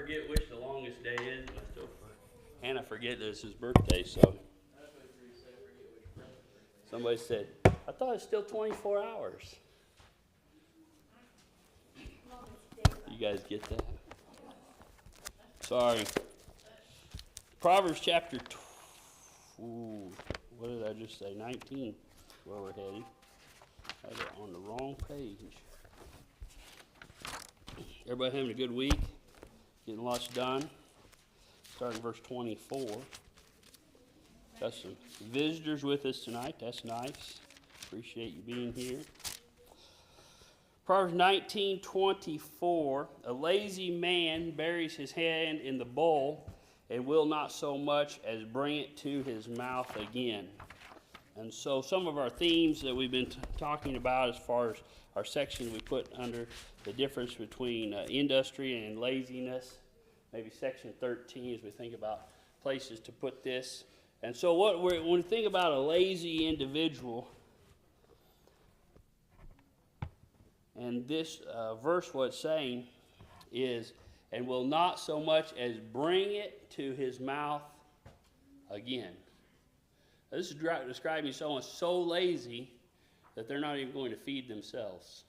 forget which the longest day is, and I forget that it's his birthday, so. Somebody said, I thought it's still 24 hours. You guys get that? Sorry. Proverbs chapter, what did I just say? 19, where we're headed. I got on the wrong page. Everybody having a good week? Getting lots done? Starting verse 24. Got some visitors with us tonight. That's nice. Appreciate you being here. Proverbs 19:24. A lazy man buries his hand in the bowl and will not so much as bring it to his mouth again. And so some of our themes that we've been talking about as far as our section we put under the difference between industry and laziness, maybe section 13 as we think about places to put this. And so when we think about a lazy individual, and this verse what it's saying is, and will not so much as bring it to his mouth again. This is describing someone so lazy that they're not even going to feed themselves.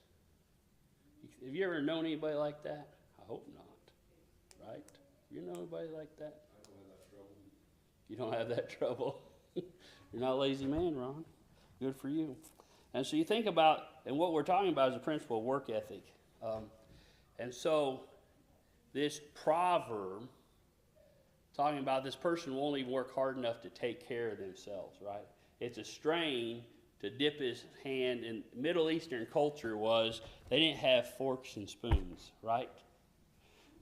Have you ever known anybody like that? I hope not. Right? You know anybody like that? You don't have that trouble. You're not a lazy man, Ron. Good for you. And so you think about, and what we're talking about is the principle of work ethic. And so this proverb, talking about this person won't even work hard enough to take care of themselves, right? It's a strain to dip his hand. In Middle Eastern culture was, they didn't have forks and spoons, right?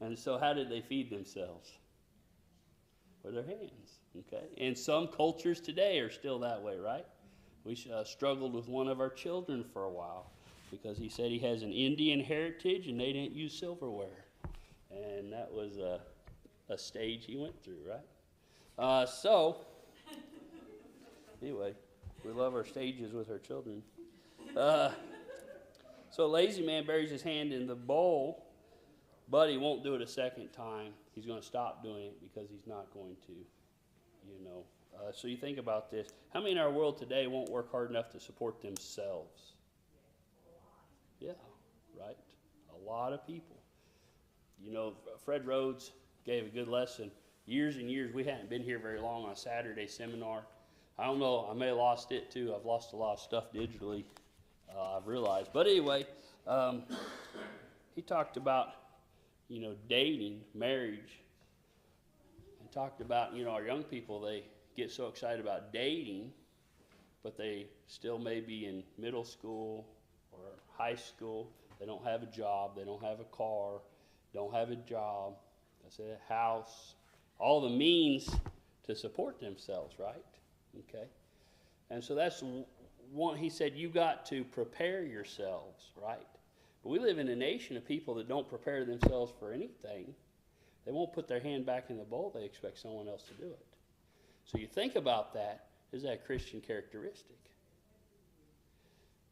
And so how did they feed themselves? With their hands, okay? And some cultures today are still that way, right? We struggled with one of our children for a while because he said he has an Indian heritage and they didn't use silverware. And that was a stage he went through, right? Anyway, we love our stages with our children. So a lazy man buries his hand in the bowl, but he won't do it a second time. He's going to stop doing it because he's not going to, So you think about this. How many in our world today won't work hard enough to support themselves? Yeah, right? A lot of people. Fred Rhodes gave a good lesson. Years and years, we hadn't been here very long on a Saturday seminar. I don't know, I may have lost it too. I've lost a lot of stuff digitally, I've realized. But anyway, he talked about, dating, marriage, and talked about, our young people, they get so excited about dating, but they still may be in middle school or high school. They don't have a job, they don't have a car, don't have a job, that's a house, all the means to support themselves, right? Okay. And so that's one, he said, you got to prepare yourselves, right? But we live in a nation of people that don't prepare themselves for anything. They won't put their hand back in the bowl, they expect someone else to do it. So you think about that, is that a Christian characteristic?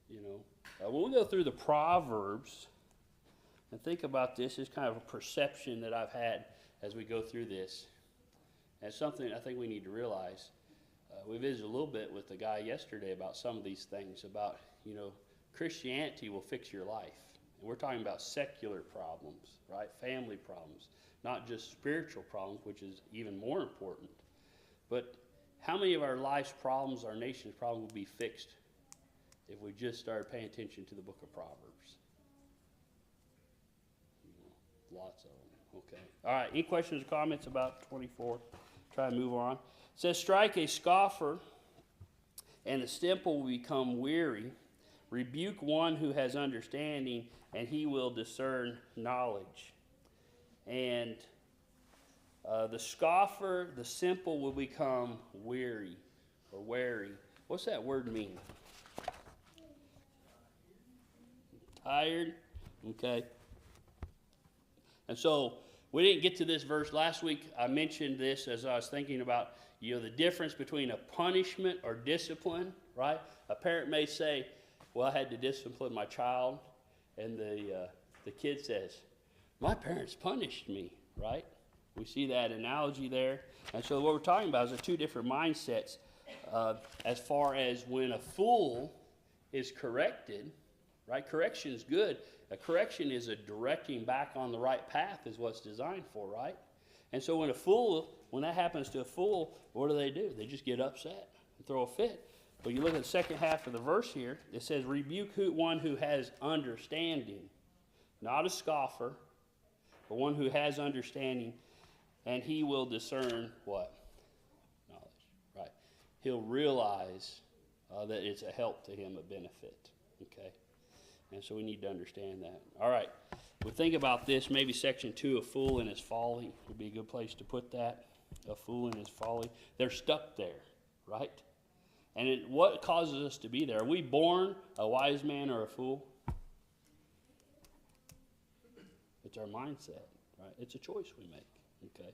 When we go through the Proverbs and think about this, it's kind of a perception that I've had as we go through this. And it's something I think we need to realize. We visited a little bit with the guy yesterday about some of these things, about, Christianity will fix your life. And we're talking about secular problems, right? Family problems, not just spiritual problems, which is even more important. But how many of our life's problems, our nation's problems, will be fixed if we just started paying attention to the book of Proverbs? Lots of them. Okay. All right. Any questions or comments about 24? Try and move on. It says, strike a scoffer, and the simple will become weary. Rebuke one who has understanding, and he will discern knowledge. And the scoffer, the simple will become weary or wary. What's that word mean? Tired? Okay. And so we didn't get to this verse last week. I mentioned this as I was thinking about, the difference between a punishment or discipline, right? A parent may say, well, I had to discipline my child, and the kid says, my parents punished me, right? We see that analogy there. And so what we're talking about is the two different mindsets as far as when a fool is corrected, right? Correction is good. A correction is a directing back on the right path is what it's designed for, right? And so when that happens to a fool, what do? They just get upset and throw a fit. But you look at the second half of the verse here, it says, rebuke one who has understanding, not a scoffer, but one who has understanding, and he will discern what? Knowledge, right? He'll realize that it's a help to him, a benefit, okay? And so we need to understand that. All right, we think about this, maybe section 2, a fool in his folly would be a good place to put that. A fool in his folly. They're stuck there, right? And what causes us to be there? Are we born a wise man or a fool? It's our mindset, right? It's a choice we make, okay?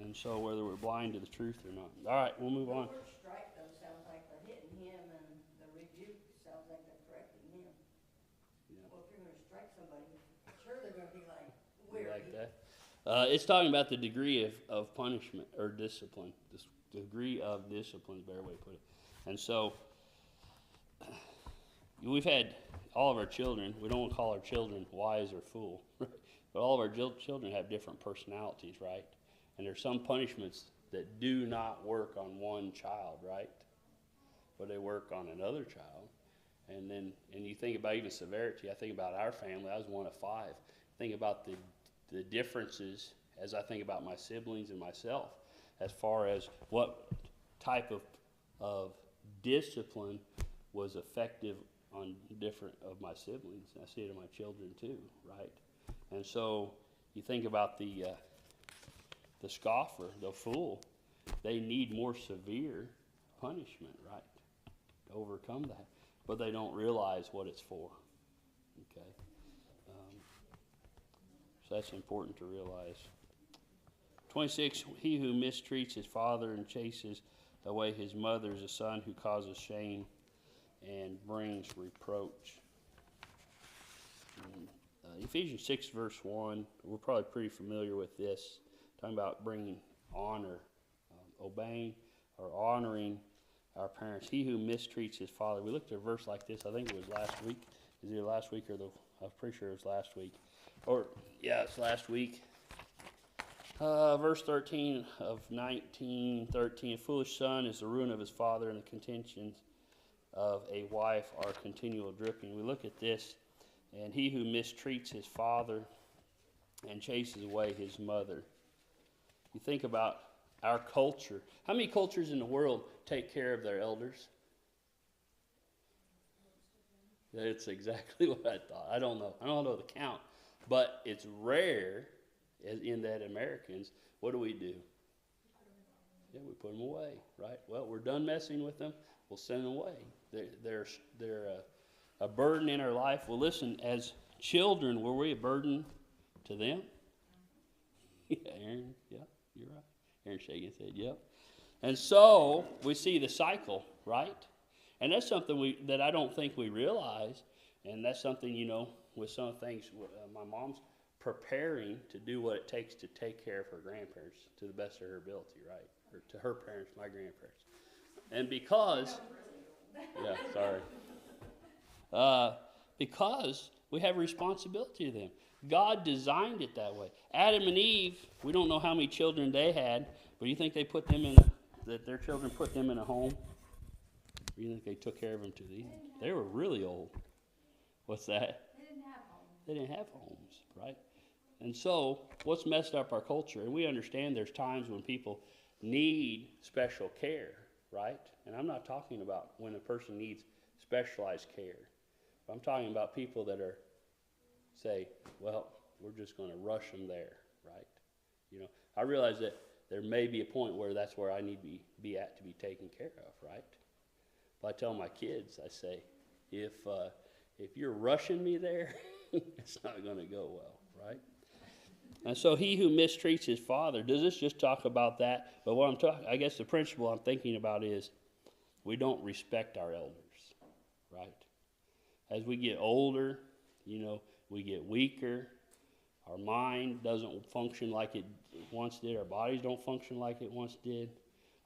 And so whether we're blind to the truth or not. All right, we'll move on. The word strike, though, sounds like they're hitting him, and the rebuke sounds like they're correcting him. Yeah. Well, if you're going to strike somebody, sure they're going to be like, where? Like that. It's talking about the degree of punishment or discipline. The degree of discipline is a better way to put it. And so we've had all of our children, we don't want to call our children wise or fool, but all of our children have different personalities, right? And there's some punishments that do not work on one child, right? But they work on another child. And you think about even severity. I think about our family. I was one of 5. Think about the differences as I think about my siblings and myself as far as what type of discipline was effective on different of my siblings. I see it in my children too, right? And so you think about the scoffer, the fool, they need more severe punishment, right, to overcome that. But they don't realize what it's for, okay? So that's important to realize. 26, he who mistreats his father and chases away his mother is a son who causes shame and brings reproach. Ephesians 6 verse 1, we're probably pretty familiar with this, talking about bringing honor, obeying or honoring our parents. He who mistreats his father. We looked at a verse like this, I think it was last week. Is it last week or I was pretty sure it was last week. It's last week. Verse 13 of 19:13, a foolish son is the ruin of his father, and the contentions of a wife are continual dripping. We look at this, and he who mistreats his father and chases away his mother. You think about our culture. How many cultures in the world take care of their elders? That's exactly what I thought. I don't know the count. But it's rare in that Americans, what do? Yeah, we put them away, right? Well, we're done messing with them. We'll send them away. They're a burden in our life. Well, listen, as children, were we a burden to them? Yeah, Aaron, yeah, you're right. Aaron shaking his head, yep. And so we see the cycle, right? And that's something that I don't think we realize. And that's something, with some things, my mom's preparing to do what it takes to take care of her grandparents to the best of her ability, right? Or to her parents, my grandparents. And because we have a responsibility to them. God designed it that way. Adam and Eve, we don't know how many children they had, but you think that their children put them in a home? Or you think they took care of them to the end? They were really old. What's that? They didn't have homes, right? And so, what's messed up our culture? And we understand there's times when people need special care, right? And I'm not talking about when a person needs specialized care. I'm talking about people that say, well, we're just going to rush them there, right? I realize that there may be a point where that's where I need to be at to be taken care of, right? But I tell my kids, I say, if you're rushing me there, it's not going to go well, right? And so he who mistreats his father, does this just talk about that? But I guess the principle I'm thinking about is we don't respect our elders, right? As we get older, we get weaker. Our mind doesn't function like it once did. Our bodies don't function like it once did.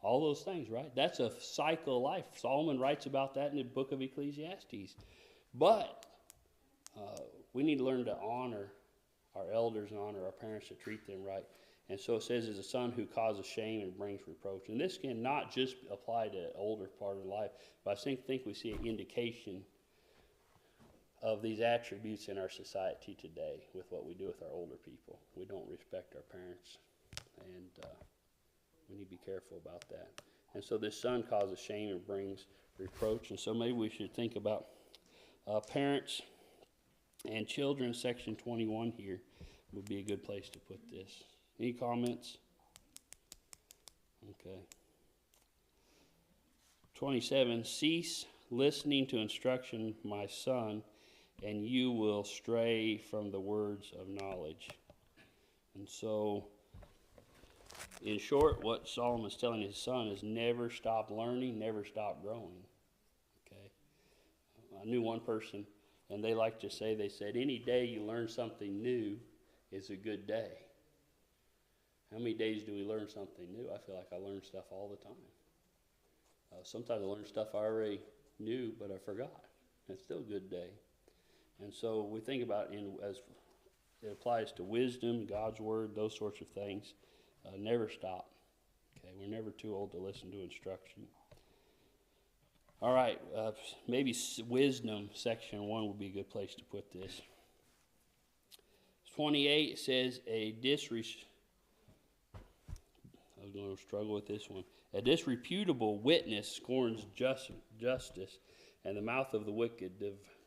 All those things, right? That's a cycle of life. Solomon writes about that in the book of Ecclesiastes. But we need to learn to honor our elders and honor our parents, to treat them right. And so it says, as a son who causes shame and brings reproach. And this can not just apply to older part of life, but I think we see an indication of these attributes in our society today with what we do with our older people. We don't respect our parents, and we need to be careful about that. And so this son causes shame and brings reproach. And so maybe we should think about parents and children. Section 21 here would be a good place to put this. Any comments? Okay. 27, cease listening to instruction, my son, and you will stray from the words of knowledge. And so, in short, what Solomon's telling his son is never stop learning, never stop growing. Okay. I knew one person, and they like to say, they said, any day you learn something new is a good day. How many days do we learn something new? I feel like I learn stuff all the time. Sometimes I learn stuff I already knew, but I forgot. It's still a good day. And so we think about as it applies to wisdom, God's word, those sorts of things. Never stop. Okay, we're never too old to listen to instruction. All right, maybe wisdom, section 1 would be a good place to put this. 28 says I was going to struggle with this one. A disreputable witness scorns justice, and the mouth of the wicked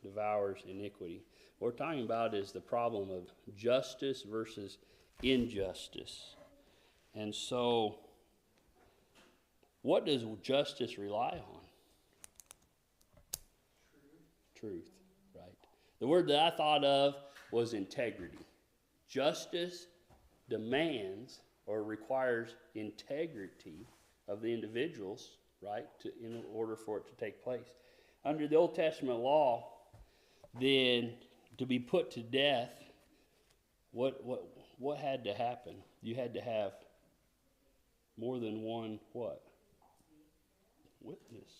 devours iniquity. What we're talking about is the problem of justice versus injustice. And so, what does justice rely on? Truth, right? The word that I thought of was integrity. Justice demands or requires integrity of the individuals, right, in order for it to take place. Under the Old Testament law, then to be put to death, what had to happen? You had to have more than one what? Witness,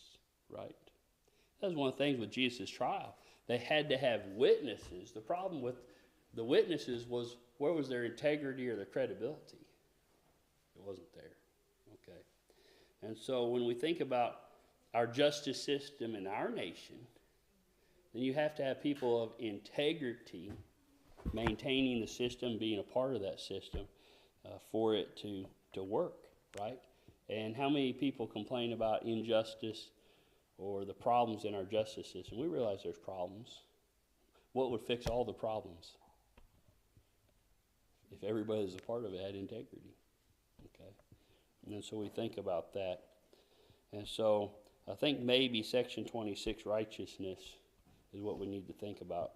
right? That was one of the things with Jesus' trial. They had to have witnesses. The problem with the witnesses was, where was their integrity or their credibility? It wasn't there. Okay. And so when we think about our justice system in our nation, then you have to have people of integrity maintaining the system, being a part of that system for it to work, right? And how many people complain about injustice or the problems in our justice system? We realize there's problems. What would fix all the problems? If everybody is a part of it had integrity. Okay? And then so we think about that. And so I think maybe section 26, righteousness, is what we need to think about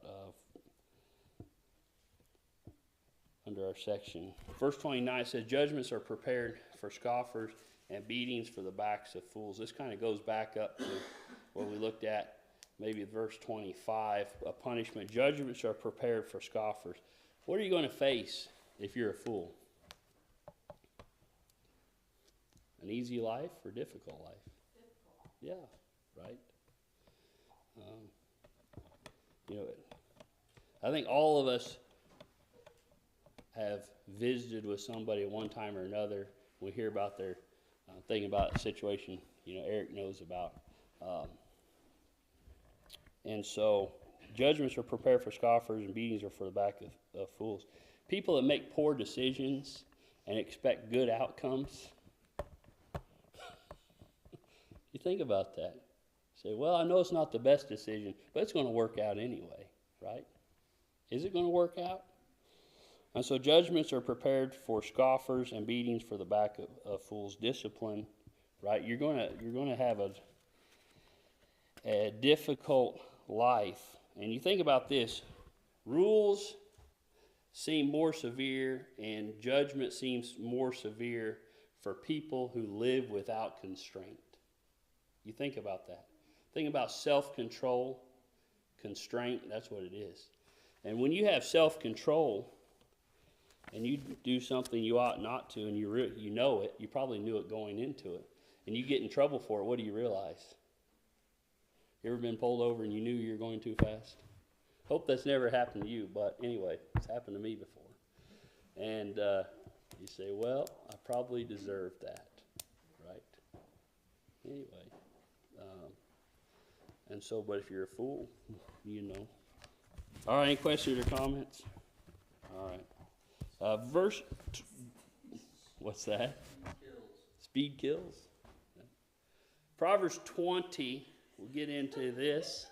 under our section. Verse 29 says, judgments are prepared for scoffers and beatings for the backs of fools. This kind of goes back up to what we looked at, maybe verse 25, a punishment. Judgments are prepared for scoffers. What are you going to face if you're a fool? An easy life or difficult life? Difficult. Yeah, right. I think all of us have visited with somebody at one time or another. We hear about their thing about the situation, Eric knows about. And so judgments are prepared for scoffers and beatings are for the back of fools. People that make poor decisions and expect good outcomes. You think about that. Say, well, I know it's not the best decision, but it's going to work out anyway, right? Is it going to work out? And so judgments are prepared for scoffers and beatings for the back of fools. Discipline, right? You're going to have a difficult life. And you think about this. Rules seem more severe and judgment seems more severe for people who live without constraint. You think about that. Think about self-control, constraint, that's what it is. And when you have self-control, and you do something you ought not to, and you know it, you probably knew it going into it, and you get in trouble for it, what do you realize? You ever been pulled over and you knew you were going too fast? Hope that's never happened to you, but anyway, it's happened to me before. And you say, well, I probably deserved that, right? Anyway, and so, but if you're a fool, you know. All right, any questions or comments? All right. What's that? Speed kills. Yeah. Proverbs 20, we'll get into this.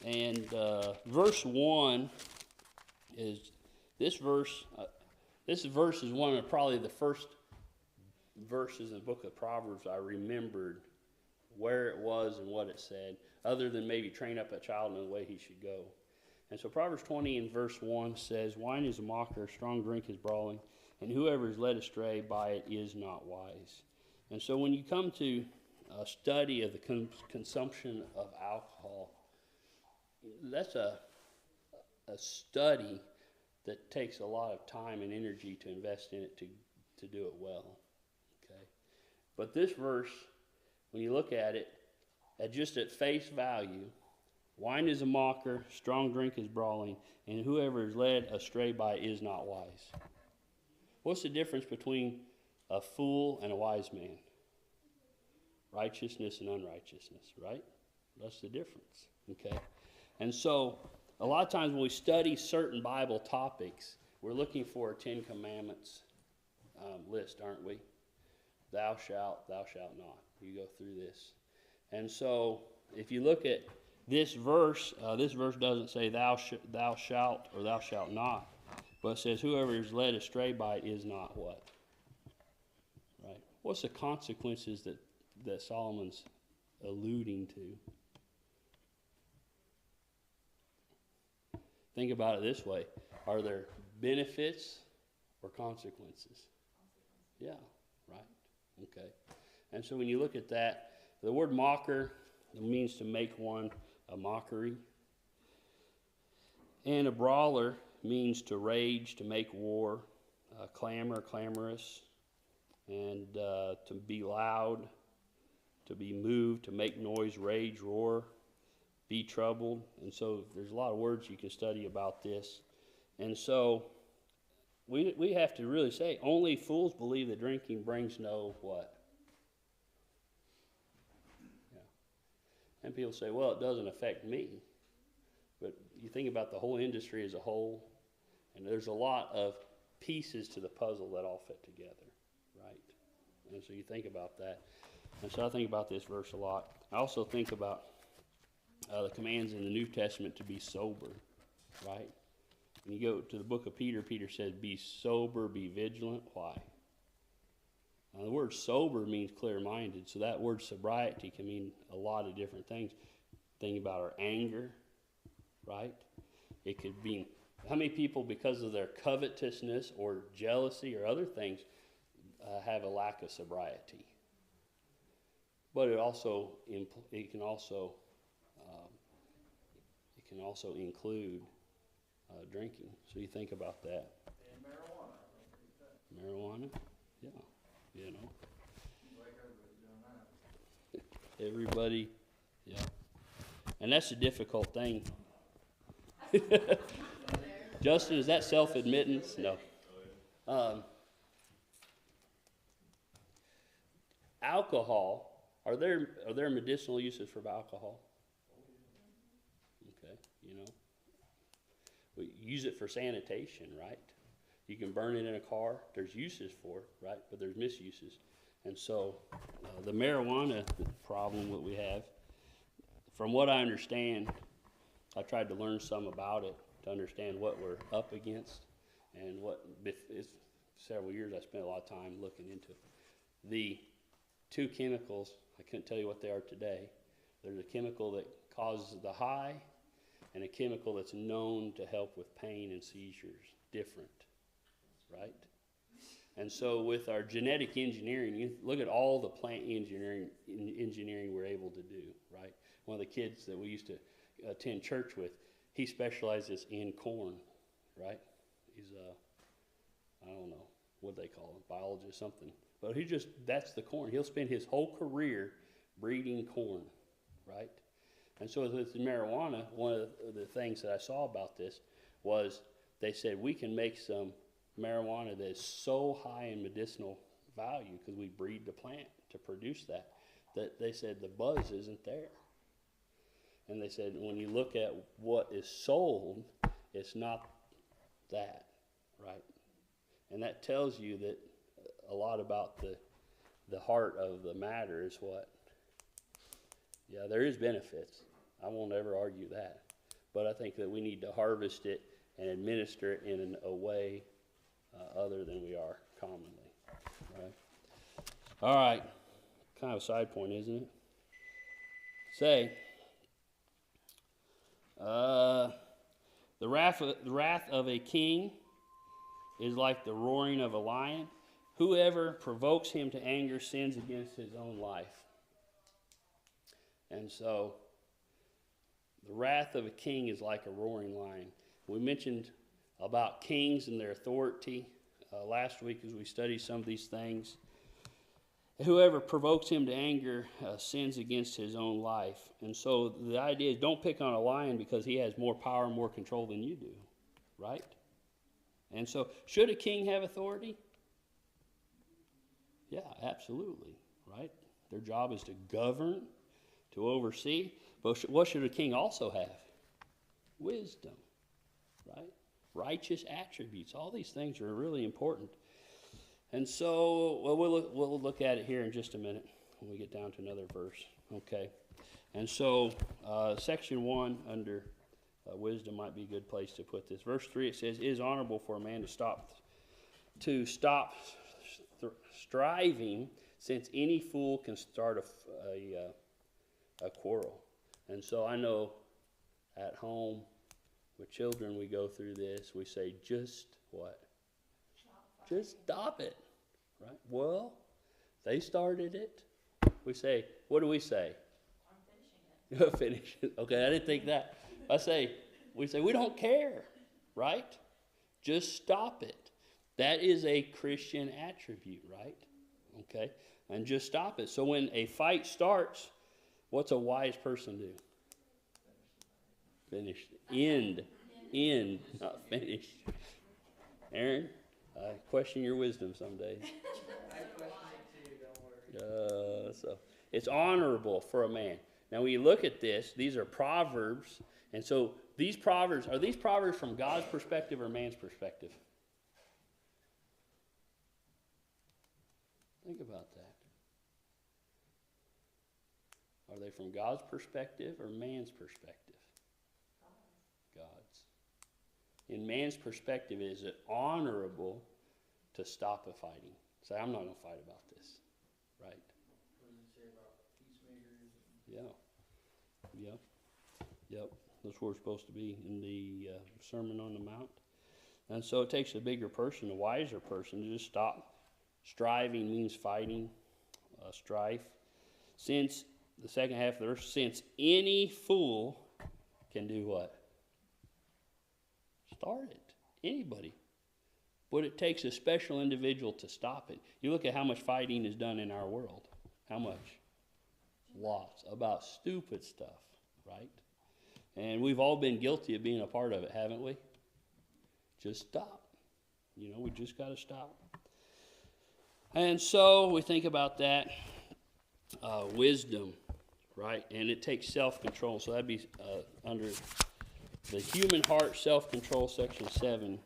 And verse 1 is, this verse is one of probably the first verses in the book of Proverbs I remembered where it was and what it said, other than maybe train up a child in the way he should go. And so Proverbs 20 in verse 1 says, wine is a mocker, strong drink is brawling, and whoever is led astray by it is not wise. And so when you come to a study of the consumption of alcohol, that's a study that takes a lot of time and energy to invest in it to do it well. Okay, but this verse, when you look at it, just at face value, wine is a mocker, strong drink is brawling, and whoever is led astray by it is not wise. What's the difference between a fool and a wise man? Righteousness and unrighteousness, right? That's the difference, okay? And so, a lot of times when we study certain Bible topics, we're looking for a 10 Commandments list, aren't we? Thou shalt not. You go through this. And so, if you look at this verse doesn't say thou shalt or thou shalt not, but it says whoever is led astray by it is not what? Right? What's the consequences that Solomon's alluding to? Think about it this way. Are there benefits or consequences? Yeah, right. Okay. And so when you look at that, the word mocker means to make one a mockery. And a brawler means to rage, to make war, clamorous, and to be loud, to be moved, to make noise, rage, roar, be troubled. And so there's a lot of words you can study about this. And so we have to really say, only fools believe that drinking brings no what? Yeah. And people say, well, it doesn't affect me. But you think about the whole industry as a whole, and there's a lot of pieces to the puzzle that all fit together, right? And so you think about that. And so I think about this verse a lot. I also think about the commands in the New Testament to be sober, right? When you go to the book of Peter, Peter says, be sober, be vigilant. Why? Now, the word sober means clear-minded, so that word sobriety can mean a lot of different things. Think about our anger, right? It could mean, how many people, because of their covetousness or jealousy or other things, have a lack of sobriety? But it can also include drinking. So you think about that. And marijuana. Marijuana, yeah, you know. Like everybody's doing that. Everybody, yeah. And that's a difficult thing. Justin, is that self-admittance? No. Alcohol. Are there medicinal uses for alcohol? Okay, you know. We use it for sanitation, right? You can burn it in a car. There's uses for it, right? But there's misuses. And so the marijuana problem that we have, from what I understand, I tried to learn some about it to understand what we're up against, and it's several years I spent a lot of time looking into it. The two chemicals, I couldn't tell you what they are today. There's a chemical that causes the high and a chemical that's known to help with pain and seizures. Different, right? And so with our genetic engineering, you look at all the plant engineering we're able to do, right? One of the kids that we used to attend church with, he specializes in corn, right? He's I don't know what they call him, biologist, something. But that's the corn. He'll spend his whole career breeding corn, right? And so with marijuana, one of the things that I saw about this was they said we can make some marijuana that is so high in medicinal value because we breed the plant to produce that they said the buzz isn't there. And they said when you look at what is sold, it's not that, right? And that tells you that a lot about the heart of the matter is what? Yeah, there is benefits. I won't ever argue that. But I think that we need to harvest it and administer it in a way other than we are commonly. Right? All right. Kind of a side point, isn't it? Say, the wrath of a king is like the roaring of a lion. Whoever provokes him to anger sins against his own life. And so, the wrath of a king is like a roaring lion. We mentioned about kings and their authority last week as we studied some of these things. Whoever provokes him to anger sins against his own life. And so the idea is don't pick on a lion because he has more power and more control than you do, right? And so should a king have authority? Yeah, absolutely, right? Their job is to govern, to oversee. But what should a king also have? Wisdom, right? Righteous attributes. All these things are really important. And so, well, we'll look at it here in just a minute when we get down to another verse, okay? And so, section 1 under wisdom might be a good place to put this. Verse 3, it says, "It is honorable for a man to stop striving, since any fool can start a quarrel." And so I know at home with children we go through this. We say, just what? Just stop it, right? Well, they started it. We say, what do we say? I'm finishing it. Finish it. Okay, I didn't think that. We say, we don't care, right? Just stop it. That is a Christian attribute, right? Okay, and just stop it. So when a fight starts, what's a wise person do? Finish. End, not finish. Aaron? I question your wisdom some days. I question it too, don't worry. So it's honorable for a man. Now when you look at this, these are Proverbs. And so are these Proverbs from God's perspective or man's perspective? Think about that. Are they from God's perspective or man's perspective? God's. In man's perspective, is it honorable to stop a fighting? Say, I'm not going to fight about this, right? What does it say about peacemakers? Yep. That's where we're supposed to be in the Sermon on the Mount. And so it takes a bigger person, a wiser person, to just stop. Striving means fighting, strife. Since, the second half of the verse, since any fool can do what? Start it. Anybody. But it takes a special individual to stop it. You look at how much fighting is done in our world. How much? Lots. About stupid stuff, right? And we've all been guilty of being a part of it, haven't we? Just stop. We just got to stop. And so we think about that. Wisdom, right? And it takes self-control. So that'd be under the human heart, self-control, section 7,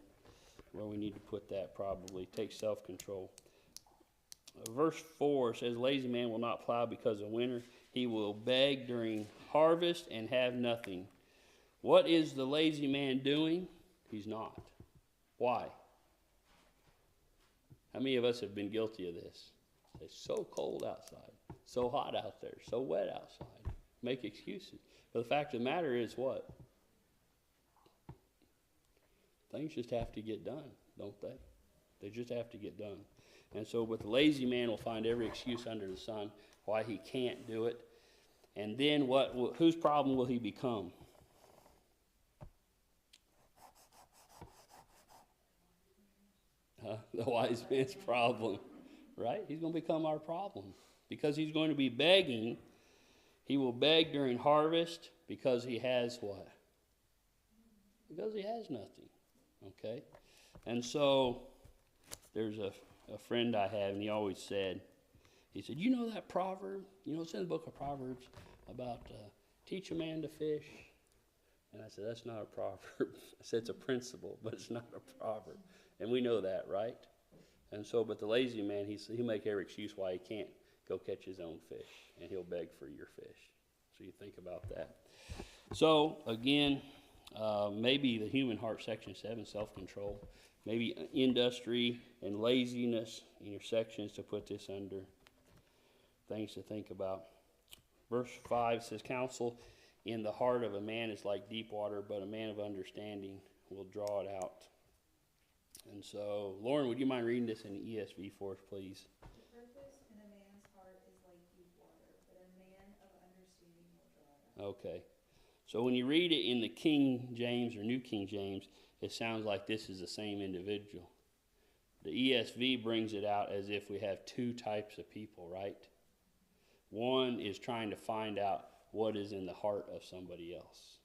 where we need to put that probably. Take self-control. Verse 4 says, lazy man will not plow because of winter. He will beg during harvest and have nothing. What is the lazy man doing? He's not. Why? How many of us have been guilty of this? It's so cold outside, so hot out there, so wet outside. Make excuses. But the fact of the matter is what? Things just have to get done, don't they? They just have to get done. And so with the lazy man will find every excuse under the sun why he can't do it. And then whose problem will he become? The wise man's problem, right? He's going to become our problem because he's going to be begging. He will beg during harvest because he has what? Because he has nothing, okay? And so there's a friend I have, and he always said, he said, you know that proverb? You know, it's in the book of Proverbs about teach a man to fish. And I said, that's not a proverb. I said, it's a principle, but it's not a proverb. And we know that, right? And so, but the lazy man, he'll make every excuse why he can't go catch his own fish, and he'll beg for your fish. So you think about that. So, again, maybe the human heart, section 7, self-control. Maybe industry and laziness in your sections to put this under. Things to think about. Verse 5 says, counsel in the heart of a man is like deep water, but a man of understanding will draw it out. And so, Lauren, would you mind reading this in the ESV for us, please? The purpose in a man's heart is like deep water, but a man of understanding will draw it out. Okay. So when you read it in the King James or New King James, it sounds like this is the same individual. The ESV brings it out as if we have two types of people, right? One is trying to find out what is in the heart of somebody else.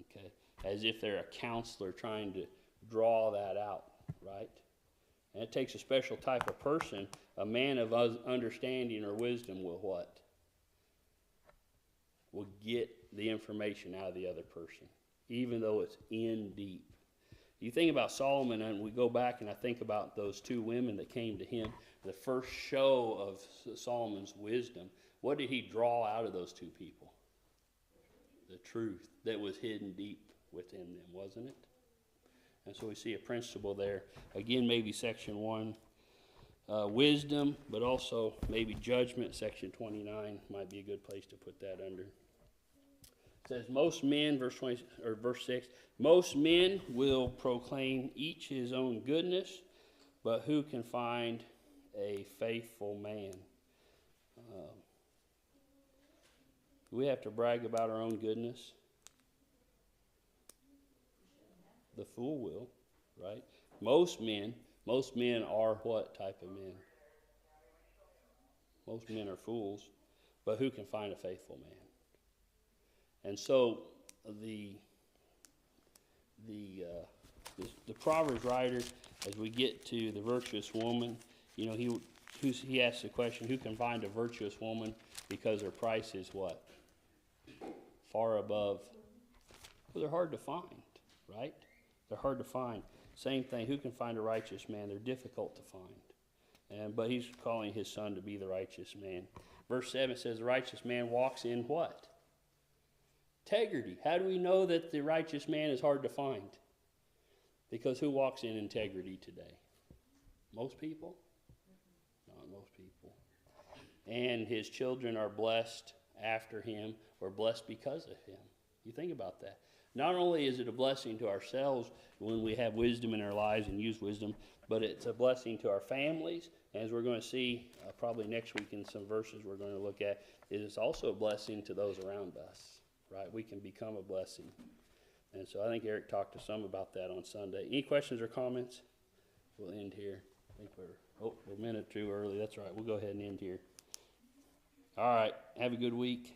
Okay? As if they're a counselor trying to draw that out, right? And it takes a special type of person. A man of understanding or wisdom will what? Will get the information out of the other person, even though it's in deep. You think about Solomon, and we go back and I think about those two women that came to him, the first show of Solomon's wisdom. What did he draw out of those two people? The truth that was hidden deep within them, wasn't it? And so we see a principle there. Again, maybe section 1, wisdom, but also maybe judgment. Section 29 might be a good place to put that under. It says, most men, verse 6, most men will proclaim each his own goodness, but who can find a faithful man? Do we have to brag about our own goodness? The fool will, right? Most men are what type of men? Most men are fools, but who can find a faithful man? And so the Proverbs writer, as we get to the virtuous woman, you know, he asks the question, who can find a virtuous woman because her price is what? Far above. Well, they're hard to find, right? They're hard to find. Same thing, who can find a righteous man? They're difficult to find. But he's calling his son to be the righteous man. Verse 7 says, the righteous man walks in what? Integrity. How do we know that the righteous man is hard to find? Because who walks in integrity today? Most people? Not most people. And his children are blessed after him, or blessed because of him. You think about that. Not only is it a blessing to ourselves when we have wisdom in our lives and use wisdom, but it's a blessing to our families. As we're going to see probably next week in some verses we're going to look at, it is also a blessing to those around us. Right? We can become a blessing. And so I think Eric talked to some about that on Sunday. Any questions or comments? We'll end here. I think we're a minute too early. That's right. We'll go ahead and end here. All right. Have a good week.